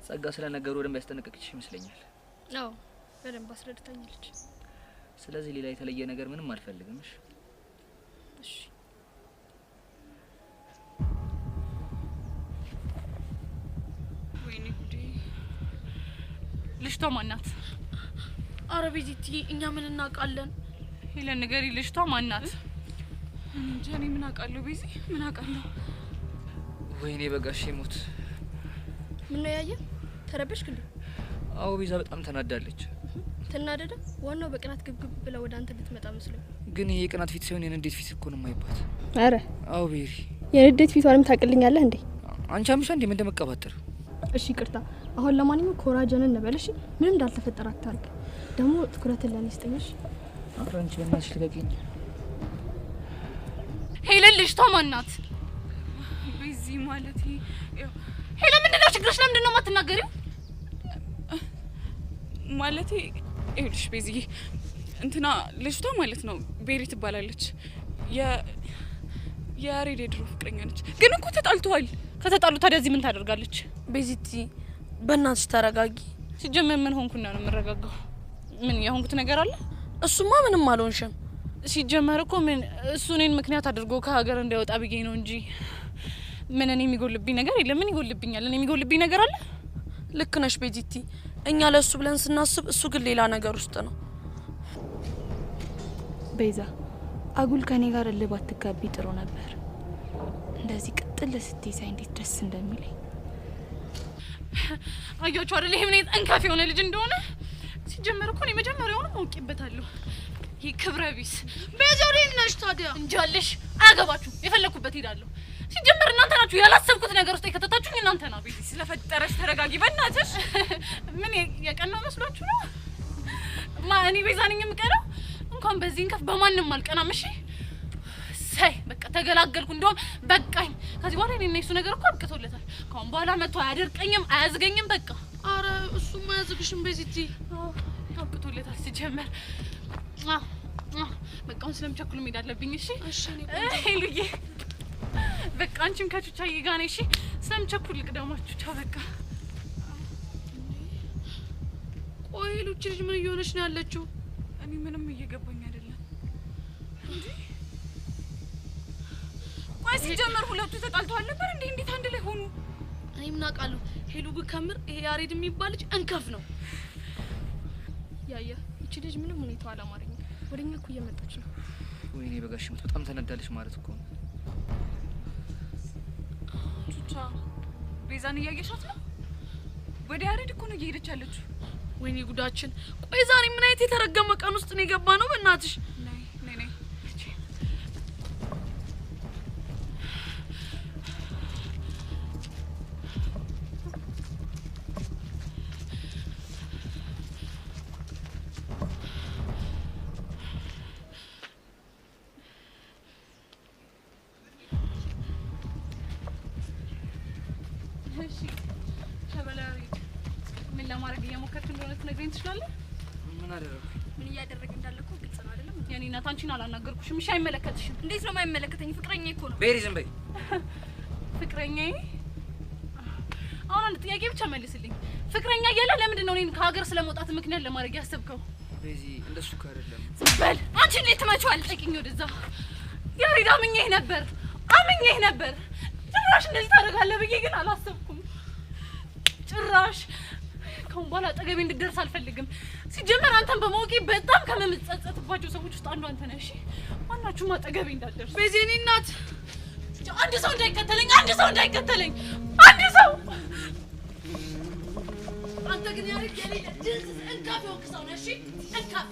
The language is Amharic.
ጸጋ ስለ ነገሩ ወደም ያስጠነቀቅሽ ይመስለኛል። አዎ በደንብ አስረድታኛለች። ስለዚህ ሌላ የተለየ ነገር ምንም አልፈልግም። እሺ ወይኔ ጉዴ ልጅቷ ማናት? አረ ቤዚቲ እኛ ምን እናውቃለን? ሄለን ንገሪ ልጅቷ ማናት? እንጃ እኔ ምን አውቃለሁ ቤዚ ምን አውቃለሁ? ወይኔ በጋሽ ሞት ምን ነው ያየ? ተረበሽክ እንዴ? አዎ ቤዛ በጣም ተናዳለች። ተናደደ? ዋናው በቅናት ግብግብ ብላ ወደ አንተ ልትመጣ መስሎኝ። ግን ይሄ ቅናት ፊት ሳይሆን የንዴት ፊት እኮ ነው የማይባት። አረ አዎ ቤሪ የንዴት ፊቷንም ታቅልኛለህ እንዴ? አንቺ አምሻ እንዴ ምን እንደመቀባጠር? እሺ ይቅርታ። አሁን ለማንኛውም ኮራጀንን ነበልሽ ምንም እንዳልተፈጠረ አታርግ። ደግሞ ትኩረትን ለኔ ስጠኝሽ። አንቺ በእናትሽ ልቀቂኝ። ሄለን ልጅቷ ማናት? ቤዚ ማለት ሄለን ምንድነው ችግርሽ? ለምንድነው የማትናገሪው? ማለት ይኸውልሽ ቤዚ እንትና ልጅቷ ማለት ነው ቤሪ ትባላለች። የያሬድ የድሮ ፍቅረኛ ነች። ግን እኮ ተጣልተዋል። ከተጣሉ ታዲያ እዚህ ምን ታደርጋለች? ቤዚቲ በእናትሽ ተረጋጊ። ሲጀመር ምን ሆንኩና ነው የምረጋጋው? ምን የሆንኩት ነገር አለ? እሱማ ምንም አልሆንሽም። ሲጀመር እኮ ምን እሱ እኔን ምክንያት አድርጎ ከሀገር እንዳይወጣ ብዬ ነው እንጂ ምን እኔ የሚጎልብኝ ነገር የለም። ምን ይጎልብኛል? እኔ የሚጎልብኝ ነገር አለ? ልክ ነሽ ቤዚቲ። እኛ ለሱ ብለን ስናስብ እሱ ግን ሌላ ነገር ውስጥ ነው። ቤዛ አጉል ከኔ ጋር ልባት ትጋቢ ጥሩ ነበር። እንደዚህ ቅጥል ስትይ ሳይ እንዴት ደስ እንደሚለኝ አያችሁ አይደል? ይሄ ምን እንካፍ የሆነ ልጅ እንደሆነ ሲጀመር እኮ እኔ መጀመሪያውንም አውቄበታለሁ። ይሄ ክብረ ቢስ በዛሬ ነሽ ታዲያ እንጃለሽ። አያገባችሁ የፈለኩበት ሄዳለሁ። ሲጀመር እናንተ ናችሁ ያላሰብኩት ነገር ውስጥ የከተታችሁኝ እናንተ ናችሁ። ቤዚ ስለፈጠረሽ ተረጋጊ በእናትሽ። ምን የቀናው መስሏችሁ ነው? እኔ ቤዛ ነኝ የምቀናው? እንኳን በዚህ እንከፍ በማንም አልቀናም። እሺ ሳይ በቃ ተገላገልኩ። እንደውም በቃኝ። ከዚህ በኋላ እኔና እሱ ነገር እኮ አብቅቶለታል። ካሁን በኋላ መጥቶ አያደርቀኝም አያዝገኝም። በቃ አረ እሱማ አያዝግሽም ቤዚቲ። አብቅቶለታል ሲጀመር። በቃ አሁን ስለምቸኩል መሄድ አለብኝ። እሺ እሺ ሄሉዬ በቃ አንቺም ከቹቻዬ ጋር ነሽ። ስለምቸኩል ልቅደማችሁ። ቻው በቃ። ቆይ ሉቺ ልጅ ምን እየሆነች ነው ያለችው? እኔ ምንም እየገባኝ አይደለም። እንዴ ቆይ ሲጀመር ሁለቱ ተጣልተዋል ነበር እንዴ? እንዴት አንድ ላይ ሆኑ? እኔ ምን አውቃለሁ? ሄሉ ብከምር ይሄ ያሬድ የሚባል ልጅ እንከፍ ነው። ያያ እቺ ልጅ ምንም ሁኔታው አላማረኝም። ወደኛ እኮ እየመጣች ነው። ወይኔ በጋሽ ሞት በጣም ተናዳለች ማለት እኮ ነው። ቹቻ ቤዛን እያየሻት ነው? ወደ ያሬድ እኮ ነው እየሄደች ያለችው። ወይኔ ጉዳችን። ቆይ ዛሬ ምን አይነት የተረገመ ቀን ውስጥ ነው የገባ ነው? በእናትሽ ነይ ነይ ነይ። እሺ ተበላሪ ምን ለማድረግ እየሞከርክ እንደሆነ ትነግረኝ ትችላለህ? ምን አደረኩ? ምን እያደረገ እንዳለ እኮ ግልጽ ነው አይደለም? የኔ እናት አንቺን አላናገርኩሽም። እሺ አይመለከትሽም። እንዴት ነው የማይመለከተኝ? ፍቅረኛዬ እኮ ነው። ቤሪ ዝም በይ። ፍቅረኛዬ? አሁን አንድ ጥያቄ ብቻ መልስልኝ። ፍቅረኛ እያለ ለምንድን ነው እኔን ከሀገር ስለመውጣት ምክንያት ለማድረግ ያሰብከው? ቤዚ እንደሱ እኮ አይደለም። በል አንቺ እንዴት ትመጪዋለሽ? ጠቂኝ ወደዛ። ያሬድ አምኜህ ነበር ጭራሽ እንደዚህ ታደርጋለህ ብዬ ግን አላሰብኩም። ጭራሽ ከአሁን በኋላ አጠገቤ እንድትደርስ አልፈልግም። ሲጀመር አንተን በማወቄ በጣም ከመምጸጸትባቸው ሰዎች ውስጥ አንዱ አንተ ነህ። እሺ ማናችሁም አጠገቤ እንዳትደርሱ። ቤዚ እኔ እናት አንድ ሰው እንዳይከተለኝ አንድ ሰው አንተ ግን ያሬድ የሌለ ድንዝ እንካፍ የወቅሰው ነህ። እሺ እንካፍ